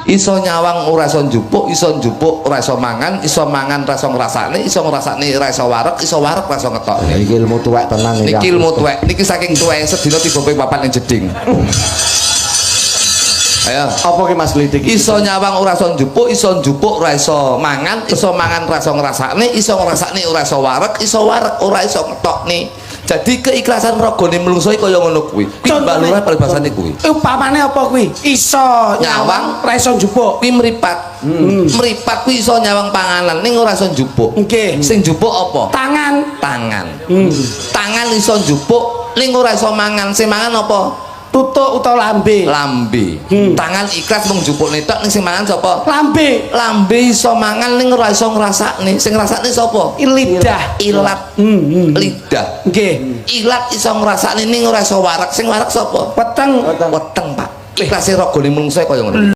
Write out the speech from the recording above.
iso nyawang ora iso njupuk ora iso mangan ora iso ngrasakne ora iso wareg ora iso ngetokne. Iki ilmu tuwek tenan iki. Niki ilmu tuwek, niki saking tuweke sedina 3 ping 4 ning jeding. Ayo, apa ki Mas Lidik? Iso nyawang ora iso njupuk ora iso mangan ora iso ngrasakne ora iso wareg ora iso ngetokne. Jadi keikhlasan ragane menungso kaya ngono kuwi. Mbah Lurah peribahasane kuwi. Upamane apa kuwi? Iso nyawang, ora iso njupuk. Kuwi mripat. Mripat kuwi iso nyawang panganan ning ora iso njupuk. Nggih. Sing njupuk apa? Tangan. Tangan iso njupuk ning ora iso mangan. Sing mangan apa? Tutuk utawa lambe. Tangan ikhlas mung njupuk netok ning sing mangan sapa? Lambe iso mangan ning ora iso ngrasakne. Sing ngrasakne sapa? Lidah. Ilat. Lidah. Nggih. Ilat iso ngrasakne ning ora iso wareg. Sing wareg sapa? Weteng. Pak. Ikhlase ragane menungso kaya ngono.